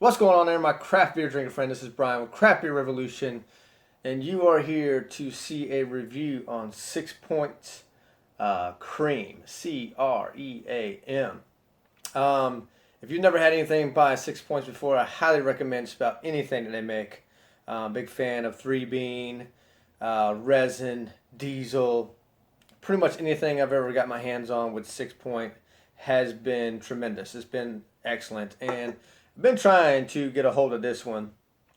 What's going on there, my craft beer drinking friend? This is Brian with Craft Beer Revolution, and you are here to see a review on Sixpoint Cream, C.R.E.A.M. If you've never had anything by Six Points before, I highly recommend just about anything that they make. Big fan of three bean, resin, diesel, pretty much anything I've ever got my hands on with Six Point has been tremendous. It's been excellent, and I've been trying to get a hold of this one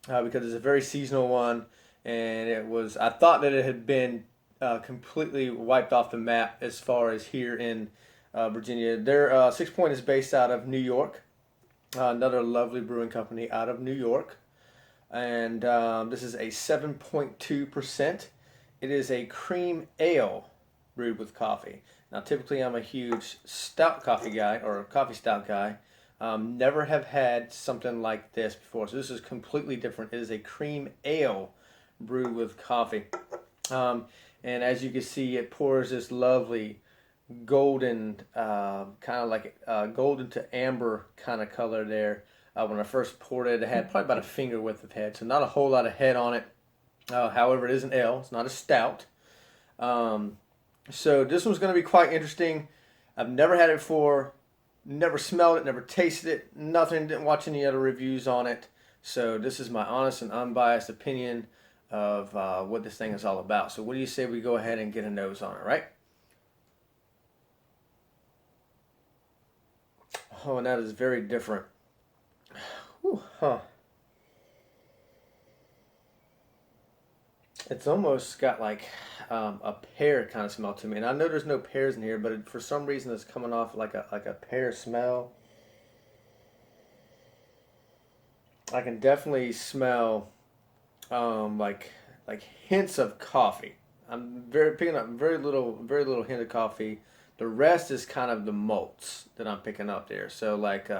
because it's a very seasonal one, and I thought that it had been completely wiped off the map as far as here in Virginia. Their Six Point is based out of New York, another lovely brewing company out of New York, and this is a 7.2%. It is a cream ale brewed with coffee. Now, typically, I'm a huge stout coffee guy or a coffee stout guy. Never have had something like this before, so this is completely different. It is a cream ale brewed with coffee, and as you can see, it pours this lovely golden, kind of like golden to amber kind of color there. When I first poured it, it had probably about a finger width of head, so not a whole lot of head on it. However, it is an ale; it's not a stout. Um, so this one's going to be quite interesting. I've never had it before, never smelled it, never tasted it, nothing, didn't watch any other reviews on it. So this is my honest and unbiased opinion of what this thing is all about. So what do you say we go ahead and get a nose on it, right? Oh, and that is very different. Whew, huh. It's almost got like a pear kind of smell to me, and I know there's no pears in here, but for some reason it's coming off like a pear smell. I can definitely smell like hints of coffee. I'm very picking up very little hint of coffee. The rest is kind of the malts that I'm picking up there. So like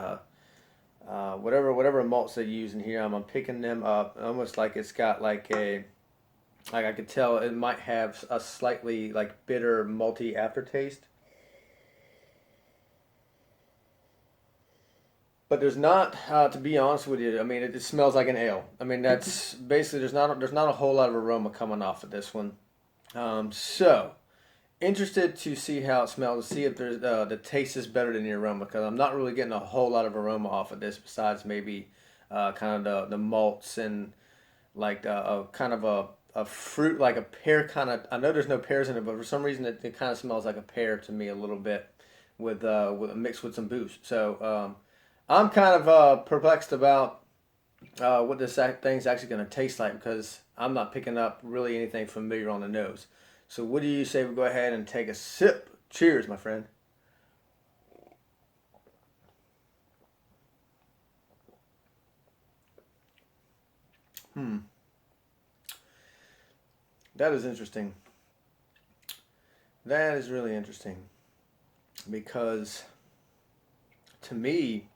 whatever malts they use in here, I'm picking them up almost like it's got like I could tell it might have a slightly like bitter malty aftertaste. But there's not, to be honest with you. I mean, it smells like an ale. I mean, that's basically there's not a whole lot of aroma coming off of this one. So interested to see how it smells, to see if there's the taste is better than the aroma, because I'm not really getting a whole lot of aroma off of this besides maybe kind of the malts and like a kind of a fruit like a pear kind of. I know there's no pears in it, but for some reason it kind of smells like a pear to me a little bit with mixed with some booze. So I'm kind of perplexed about what this thing's actually going to taste like because I'm not picking up really anything familiar on the nose. So what do you say we go ahead and take a sip? Cheers, my friend. Hmm, that is interesting. That is really interesting because to me,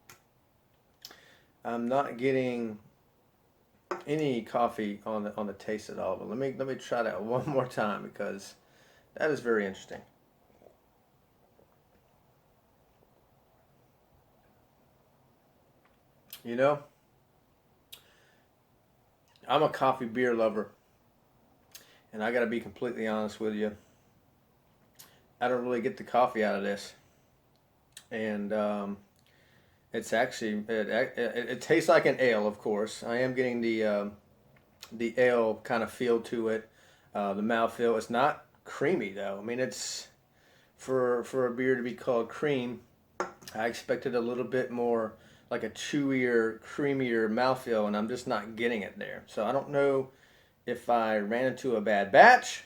I'm not getting any coffee on the taste at all. But let me try that one more time because that is very interesting. You know, I'm a coffee beer lover, and I got to be completely honest with you. I don't really get the coffee out of this, and it's actually it tastes like an ale, of course. I am getting the ale kind of feel to it, the mouthfeel. It's not creamy though. I mean, it's for a beer to be called cream. I expected a little bit more like a chewier, creamier mouthfeel, and I'm just not getting it there. So I don't know if I ran into a bad batch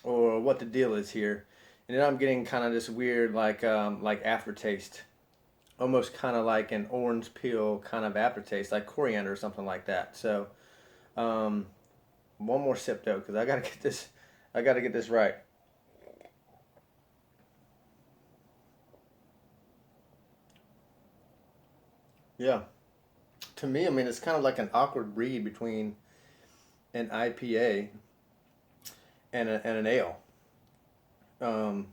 or what the deal is here. And then I'm getting kind of this weird like aftertaste, almost kind of like an orange peel kind of aftertaste, like coriander or something like that. So um, one more sip though, because I gotta get this right. Yeah, to me, I mean, it's kind of like an awkward read between an IPA and an ale. Um,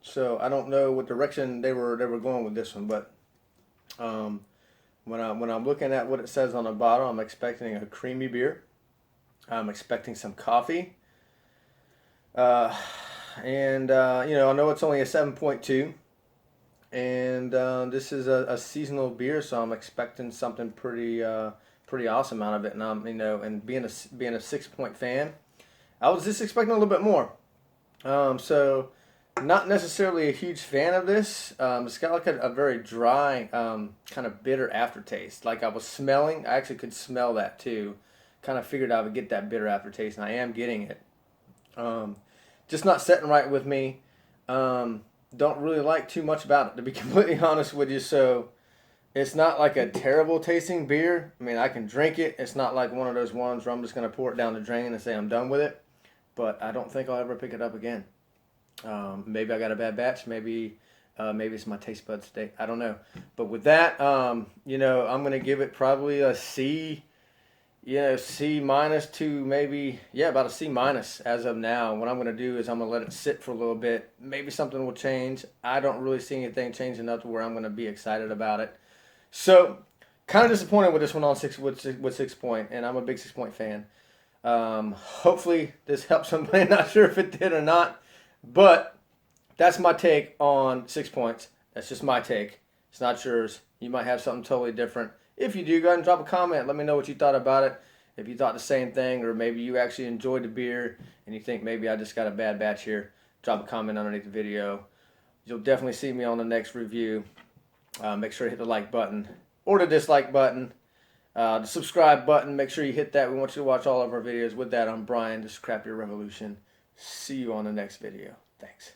so I don't know what direction they were going with this one, but um, When I'm looking at what it says on the bottle, I'm expecting a creamy beer. I'm expecting some coffee. I know it's only a 7.2, and this is a seasonal beer, so I'm expecting something pretty awesome out of it. And and being a 6 Point fan, I was just expecting a little bit more. So not necessarily a huge fan of this. It's got like a very dry, kind of bitter aftertaste. Like I actually could smell that too. Kind of figured I would get that bitter aftertaste, and I am getting it. Just not sitting right with me. Don't really like too much about it, to be completely honest with you. So it's not like a terrible tasting beer. I mean, I can drink it. It's not like one of those ones where I'm just going to pour it down the drain and say I'm done with it. But I don't think I'll ever pick it up again. Maybe I got a bad batch. Maybe it's my taste buds today. I don't know. But with that, I'm going to give it probably a C. C minus to maybe, about a C minus as of now. What I'm going to do is I'm going to let it sit for a little bit. Maybe something will change. I don't really see anything changing up to where I'm going to be excited about it. So, kind of disappointed with this one with 6 Point, and I'm a big 6 Point fan. Hopefully this helps somebody. Not sure if it did or not, but that's my take on 6 Points. That's just my take. It's not yours. You might have something totally different. If you do, go ahead and drop a comment. Let me know what you thought about it. If you thought the same thing, or maybe you actually enjoyed the beer and you think maybe I just got a bad batch here, drop a comment underneath the video. You'll definitely see me on the next review. Make sure to hit the like button or the dislike button. The subscribe button, make sure you hit that. We want you to watch all of our videos. With that, I'm Brian. This is Craft Beer Revolution. See you on the next video. Thanks.